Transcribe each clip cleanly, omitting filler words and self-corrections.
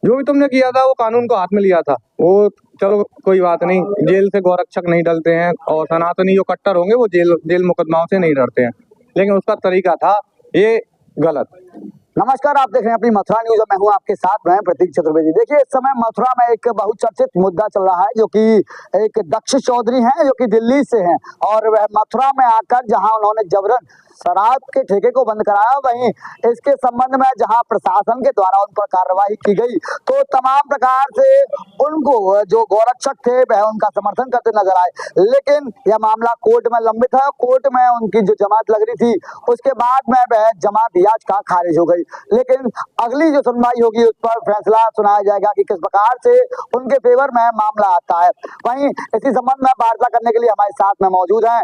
जो भी तुमने किया था वो कानून को हाथ में लिया था। वो चलो कोई बात नहीं, जेल से गोरक्षक नहीं डरते हैं और सनातनी जो कट्टर होंगे वो जेल मुकदमाओं से नहीं डरते हैं, लेकिन उसका तरीका था ये गलत। नमस्कार, आप देख रहे हैं अपनी मथुरा न्यूज। मैं हूं आपके साथ, मैं प्रतीक चतुर्वेदी। देखिए, इस समय मथुरा में एक बहुचर्चित मुद्दा चल रहा है, जो कि एक दक्ष चौधरी हैं, जो कि दिल्ली से हैं, और वह मथुरा में आकर जहां उन्होंने जबरन शराब के ठेके को बंद कराया, वहीं इसके संबंध में जहां प्रशासन के द्वारा उन पर कार्रवाई की गई, तो तमाम प्रकार से उनको जो गोरक्षक थे वह उनका समर्थन करते नजर आए। लेकिन यह मामला कोर्ट में लंबित है। कोर्ट में उनकी जो जमानत लग रही थी, उसके बाद में वह जमानत याचिका खारिज हो गई। लेकिन अगली जो सुनवाई होगी उस पर फैसला सुनाया जाएगा कि किस प्रकार से उनके फेवर में मामला आता है। वहीं इसी संबंध में वार्ता करने के लिए हमारे साथ में मौजूद हैं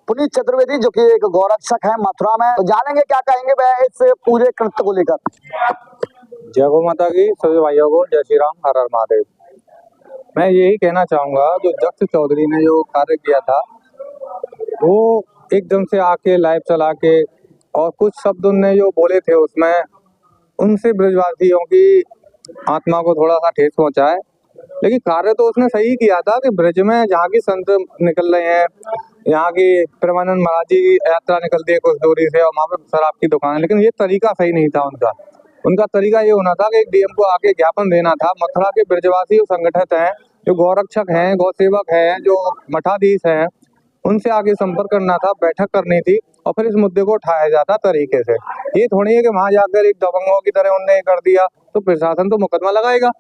पुनीत चतुर्वेदी, जो कि एक गोरक्षक है मथुरा में। तो जानेंगे क्या कहेंगे वह इस पूरे कृत्य को लेकर। जय गौ माता की सभी भाइयों को जय श्री राम, हर हर महादेव। मैं यही कहना चाहूंगा, जो दक्ष चौधरी ने जो कार्य किया था वो एकदम से आके लाइव चला के और कुछ शब्द उनने जो बोले थे उसमें उनसे ब्रजवासियों की आत्मा को थोड़ा सा ठेस पहुंचा है। लेकिन कार्य तो उसने सही किया था कि ब्रज में जहाँ की संत निकल रहे हैं, यहाँ की प्रेमानंद महाराज जी की यात्रा निकलती है कुछ दूरी से और वहाँ पे शराब की दुकान है, लेकिन ये तरीका सही नहीं था उनका। उनका तरीका ये होना था कि एक डीएम को आके ज्ञापन देना था। मथुरा के ब्रजवासी जो संगठित हैं, जो गौरक्षक हैं, गौसेवक हैं, जो मठाधीश हैं, उनसे आगे संपर्क करना था, बैठक करनी थी और फिर इस मुद्दे को उठाया जाता तरीके से। ये थोड़ी है कि वहां जाकर एक दबंगों की तरह उनने कर दिया तो प्रशासन तो मुकदमा लगाएगा।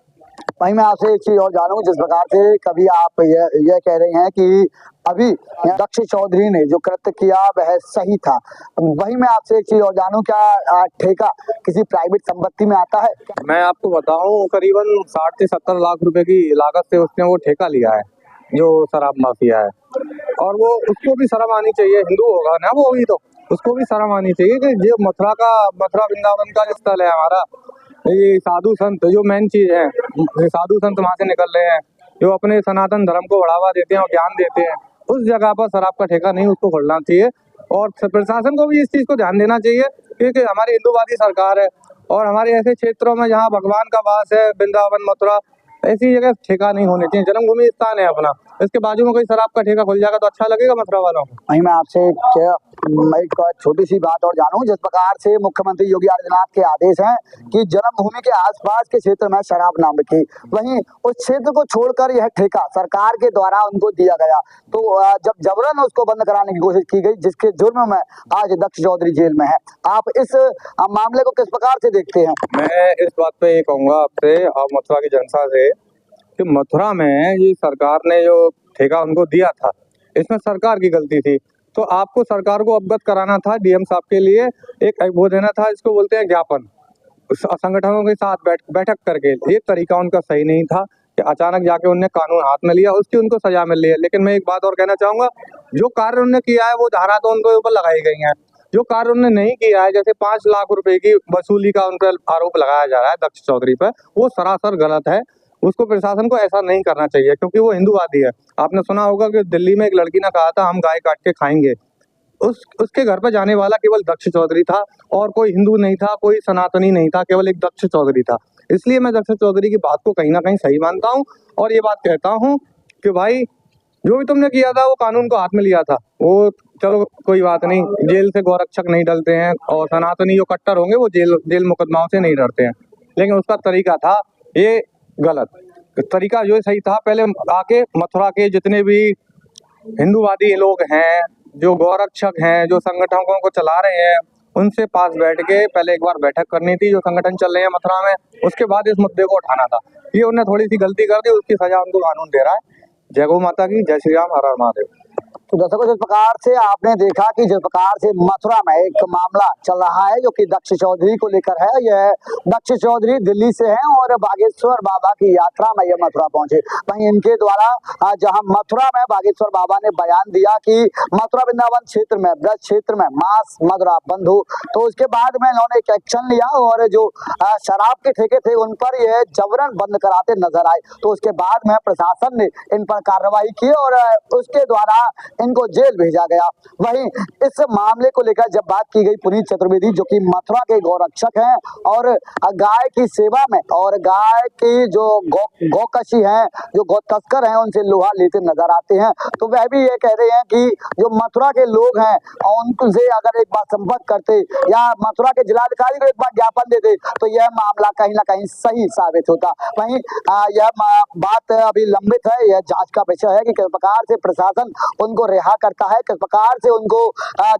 वहीं मैं आपसे एक चीज और जानूं, जिस प्रकार से कभी आप यह कह रहे हैं कि अभी दक्ष चौधरी ने जो कृत्य किया वह सही था, वहीं मैं आपसे एक चीज और जानूं, क्या ठेका किसी प्राइवेट संपत्ति में आता है? मैं आपको बताऊं, करीबन 60 से 70 लाख रुपए की लागत से उसने वो ठेका लिया है, जो शराब माफिया है। और वो उसको भी शर्म आनी चाहिए, हिंदू होगा ना वो भी, तो उसको भी शर्म आनी चाहिए कि जो मथुरा वृंदावन का जो स्थल है हमारा, ये साधु संत जो मेन चीज है, साधु संत वहां से निकल रहे हैं, जो अपने सनातन धर्म को बढ़ावा देते हैं और ज्ञान देते हैं, उस जगह पर शराब का ठेका नहीं उसको खोलना चाहिए। और प्रशासन को भी इस चीज को ध्यान देना चाहिए, क्योंकि हमारी हिंदूवादी सरकार है और हमारे ऐसे क्षेत्रों में जहाँ भगवान का वास है, वृंदावन मथुरा, ऐसी जगह ठेका नहीं होने चाहिए। जन्मभूमि स्थान है अपना, इसके बाजू में कोई शराब का ठेका खुल जाएगा तो अच्छा लगेगा मथुरा वालों को। वहीं मैं आपसे एक छोटी सी बात और जानूं, जिस प्रकार से मुख्यमंत्री योगी आदित्यनाथ के आदेश हैं कि जन्मभूमि के आसपास के क्षेत्र में शराब ना बिके, वहीं उस क्षेत्र को छोड़कर यह ठेका सरकार के द्वारा उनको दिया गया, तो जब जबरन उसको बंद कराने की कोशिश की गई, जिसके जुर्म में आज दक्ष चौधरी जेल में है, आप इस मामले को किस प्रकार से देखते हैं? मैं इस बात पे ये कहूंगा आपसे और मथुरा की जनता से कि मथुरा में ये सरकार ने जो ठेका उनको दिया था, इसमें सरकार की गलती थी। तो आपको सरकार को अवगत कराना था, डीएम साहब के लिए एक वो देना था, इसको बोलते हैं ज्ञापन, संगठनों के साथ बैठक करके। ये तरीका उनका सही नहीं था कि अचानक जाके उनने कानून हाथ में लिया, उसकी उनको सजा मिल रही है। लेकिन मैं एक बात और कहना चाहूंगा, जो कार्य उन्होंने किया है वो धारा तो उनके ऊपर लगाई गई है। जो कार्य उन्होंने नहीं किया है, जैसे 5 लाख रुपए की वसूली का उन पर आरोप लगाया जा रहा है दक्ष चौधरी पर, वो सरासर गलत है। उसको प्रशासन को ऐसा नहीं करना चाहिए, क्योंकि वो हिंदूवादी है। आपने सुना होगा कि दिल्ली में एक लड़की ने कहा था हम गाय काट के खाएंगे, उसके घर पर जाने वाला केवल दक्ष चौधरी था और कोई हिंदू नहीं था, कोई सनातनी नहीं था, केवल एक दक्ष चौधरी था। इसलिए मैं दक्ष चौधरी की बात को कहीं ना कहीं सही मानता हूँ और ये बात कहता हूँ कि भाई जो भी तुमने किया था वो कानून को हाथ में लिया था। वो चलो कोई बात नहीं, जेल से गोरक्षक नहीं डरते हैं और सनातनी जो कट्टर होंगे वो जेल मुकदमाओं से नहीं डरते हैं, लेकिन उसका तरीका था ये गलत। तरीका जो सही था, पहले आके मथुरा के जितने भी हिंदूवादी लोग हैं, जो गौरक्षक हैं, जो संगठनों को चला रहे हैं, उनसे पास बैठ के पहले एक बार बैठक करनी थी, जो संगठन चल रहे हैं मथुरा में, उसके बाद इस मुद्दे को उठाना था। ये उन्हें थोड़ी सी गलती कर दी, उसकी सजा उनको कानून दे रहा है। जय गौ माता की, जय श्री राम, हर हर महादेव। तो दर्शकों, जिस प्रकार से आपने देखा कि जिस प्रकार से मथुरा में एक मामला चल रहा है जो कि दक्ष चौधरी को लेकर है, यह दक्ष चौधरी दिल्ली से हैं और बागेश्वर बाबा की यात्रा में यह मथुरा पहुंचे। वहीं इनके द्वारा जहां मथुरा में बागेश्वर बाबा ने बयान दिया कि मथुरा वृंदावन क्षेत्र में, ब्रज क्षेत्र में मांस मदिरा बंद हो, तो उसके बाद में इन्होंने एक एक्शन लिया और जो शराब के ठेके थे उन पर यह जबरन बंद कराते नजर आए। तो उसके बाद में प्रशासन ने इन पर कार्रवाई की और उसके द्वारा इनको जेल भेजा गया। वहीं इस मामले को लेकर जब बात की गई, पुनीत चतुर्वेदी जो कि मथुरा के गौरक्षक हैं और गाय की सेवा में और गाय की जो गौकशी है, जो गौ तस्कर हैं, उनसे लोहा लेते नजर आते हैं। तो वह भी ये कह रहे हैं कि जो मथुरा के लोग हैं उनसे अगर एक बार संपर्क करते या मथुरा के जिलाधिकारी को एक बार ज्ञापन देते तो यह मामला कहीं ना कहीं सही साबित होता। वहीं यह बात अभी लंबित है, यह जांच का विषय है कि किस प्रकार से प्रशासन उनको रिहा करता है, किस प्रकार से उनको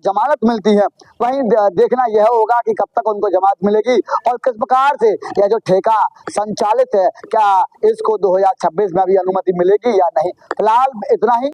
जमानत मिलती है। वहीं देखना यह होगा कि कब तक उनको जमानत मिलेगी और किस प्रकार से यह जो ठेका संचालित है, क्या इसको 2026 में भी अनुमति मिलेगी या नहीं। फिलहाल इतना ही।